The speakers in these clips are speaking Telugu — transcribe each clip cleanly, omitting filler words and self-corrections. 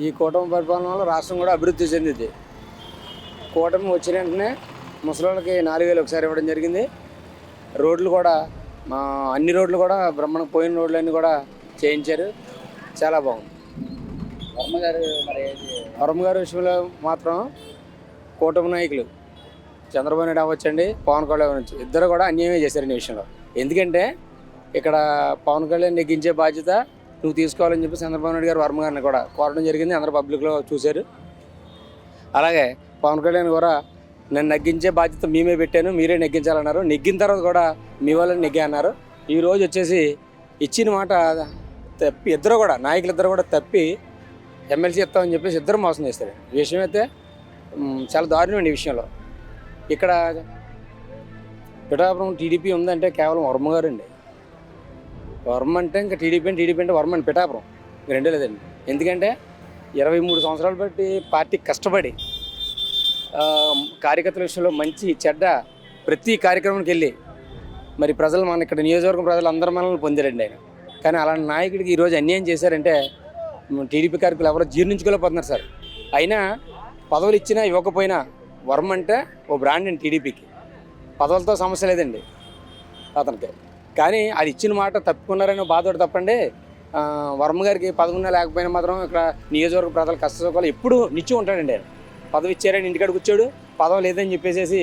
ఈ కూటమి పరిపాలన వల్ల రాష్ట్రం కూడా అభివృద్ధి చెందింది. కూటమి వచ్చిన వెంటనే ముసలోళ్ళకి 4000 ఒకసారి ఇవ్వడం జరిగింది. రోడ్లు కూడా అన్ని రోడ్లు కూడా బ్రహ్మణ పోయిన రోడ్లన్నీ కూడా చేయించారు. చాలా బాగుంది. వర్మ గారి విషయంలో మాత్రం కూటమి నాయకులు చంద్రబాబు నాయుడు అవ్వచ్చండి, పవన్ కళ్యాణ్ అవ్వచ్చు, ఇద్దరు కూడా అన్యాయమే చేశారు ఈ విషయంలో. ఎందుకంటే ఇక్కడ పవన్ కళ్యాణ్ నెగ్గించే బాధ్యత నువ్వు తీసుకోవాలని చెప్పి చంద్రబాబు నాయుడు గారు వర్మ గారిని కూడా కోరడం జరిగింది. అందరూ పబ్లిక్లో చూశారు. అలాగే పవన్ కళ్యాణ్ కూడా నన్ను నెగ్గించే బాధ్యత మేమే పెట్టాను, మీరే నెగ్గించాలన్నారు. నెగ్గిన తర్వాత కూడా మీ వాళ్ళని నెగ్గా అన్నారు. ఈరోజు వచ్చేసి ఇచ్చిన మాట తప్పి ఇద్దరు కూడా నాయకులు కూడా తప్పి ఎమ్మెల్సీ ఇస్తామని చెప్పేసి ఇద్దరు మోసం చేస్తారు. ఈ విషయం అయితే చాలా దారుణం ఈ విషయంలో. ఇక్కడ పిఠాపురం టీడీపీ ఉందంటే కేవలం వర్మ గారు అండి. వర్మ అంటే ఇంకా టీడీపీ అంటే వర్మ అండి, పిఠాపురం రెండే లేదండి. ఎందుకంటే 23 సంవత్సరాలు బట్టి పార్టీ కష్టపడి కార్యకర్తల విషయంలో మంచి చెడ్డ ప్రతి కార్యక్రమానికి వెళ్ళి మరి ప్రజలు మన ఇక్కడ నియోజకవర్గం ప్రజలు అందరి మనల్ని పొందారండి ఆయన. కానీ అలాంటి నాయకుడికి ఈరోజు అన్యాయం చేశారంటే టీడీపీ కార్యకర్తలు ఎవరో జీర్ణించుకోలేకపోతున్నారు సార్. అయినా పదవులు ఇచ్చినా ఇవ్వకపోయినా వర్మ అంటే ఓ బ్రాండ్ అండి టీడీపీకి. పదవులతో సమస్య లేదండి అతనికి. కానీ అది ఇచ్చిన మాట తప్పుకున్నారని బాధపడి తప్పండి. వర్మ గారికి పదవున్నా లేకపోయినా మాత్రం ఇక్కడ నియోజకవర్గ ప్రజల కష్ట సుఖాలు ఎప్పుడు నిత్యం ఉంటాడండి ఆయన. పదవి ఇచ్చారని ఇంటికాడ కూర్చోడు, పదవి లేదని చెప్పేసి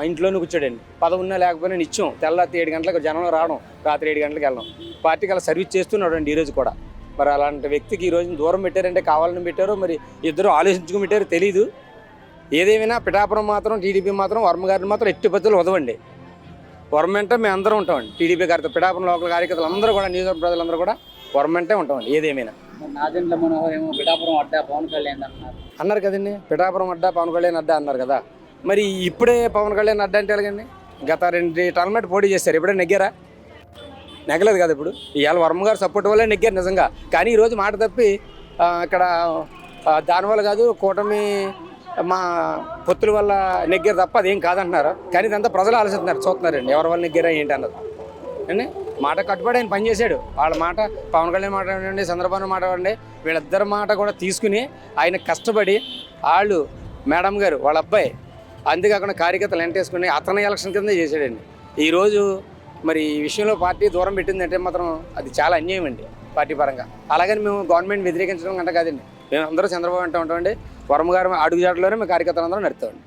ఇంట్లోనే కూర్చోడండి. పదవి ఉన్నా లేకపోయినా నిత్యం తెల్లారి 7 గంటలకు జనంలో రావడం, రాత్రి 7 గంటలకు వెళ్ళడం, పార్టీకి అలా సర్వీస్ చేస్తున్నాడు అండి ఈరోజు కూడా. మరి అలాంటి వ్యక్తికి ఈరోజు దూరం పెట్టారంటే కావాలని పెట్టారో మరి ఇద్దరు ఆలోచించుకుని పెట్టారో తెలీదు. ఏదేమైనా పిఠాపురం మాత్రం టీడీపీ మాత్రం వర్మ గారిని మాత్రం ఎట్టి పద్ధతులు వదవండి. వర్మ అంటే మేము అందరం ఉంటామండి. టీడీపీ గారితో పిఠాపురం లోకల్ కార్యకర్తలు అందరూ కూడా నియోజకవర్గ ప్రజలందరూ కూడా వర్మ అంటే ఉంటామండి. ఏదేమైనా పిఠాపురం అడ్డా పవన్ కళ్యాణ్ అన్నారు కదండి, పిఠాపురం అడ్డా పవన్ కళ్యాణ్ అడ్డా అన్నారు కదా. మరి ఇప్పుడే పవన్ కళ్యాణ్ అడ్డా అంటే ఎలాగండి? గత 2 టర్మ్ పెట్టి పోటీ చేశారు, ఎప్పుడే నెగ్గారా? నెగ్గలేదు కదా. ఇప్పుడు ఇవాళ వర్మ గారు సపోర్ట్ వల్లే నెగ్గారు నిజంగా. కానీ ఈరోజు మాట తప్పి ఇక్కడ దానివల్ల కాదు, కూటమి మా పొత్తుల వల్ల నెగ్గారు తప్ప అదేం కాదంటున్నారు. కానీ ఇదంతా ప్రజలు ఆలోచిస్తున్నారు, చూస్తున్నారండి ఎవరి వల్ల నెగ్గారా ఏంటి అన్నది అండి. మాట కట్టుబడి ఆయన పనిచేశాడు. వాళ్ళ మాట పవన్ కళ్యాణ్ మాట్లాడండి, చంద్రబాబు మాట్లాడండి, వీళ్ళిద్దరి మాట కూడా తీసుకుని ఆయన కష్టపడి వాళ్ళు మేడం గారు వాళ్ళ అబ్బాయి అంతేకాకుండా కార్యకర్తలు వెంటేసుకుని అతను ఎలక్షన్ కింద చేశాడండి. ఈరోజు మరి ఈ విషయంలో పార్టీ దూరం పెట్టిందంటే మాత్రం అది చాలా అన్యాయం అండి పార్టీ పరంగా. అలాగని మేము గవర్నమెంట్ వ్యతిరేకించడం కంటే కాదండి. మేము అందరూ చంద్రబాబు అంటే ఉంటామండి. వర్మ గారు అడుగుజాడలోనే మేము కార్యకర్తలు అందరూ నడుతామండి.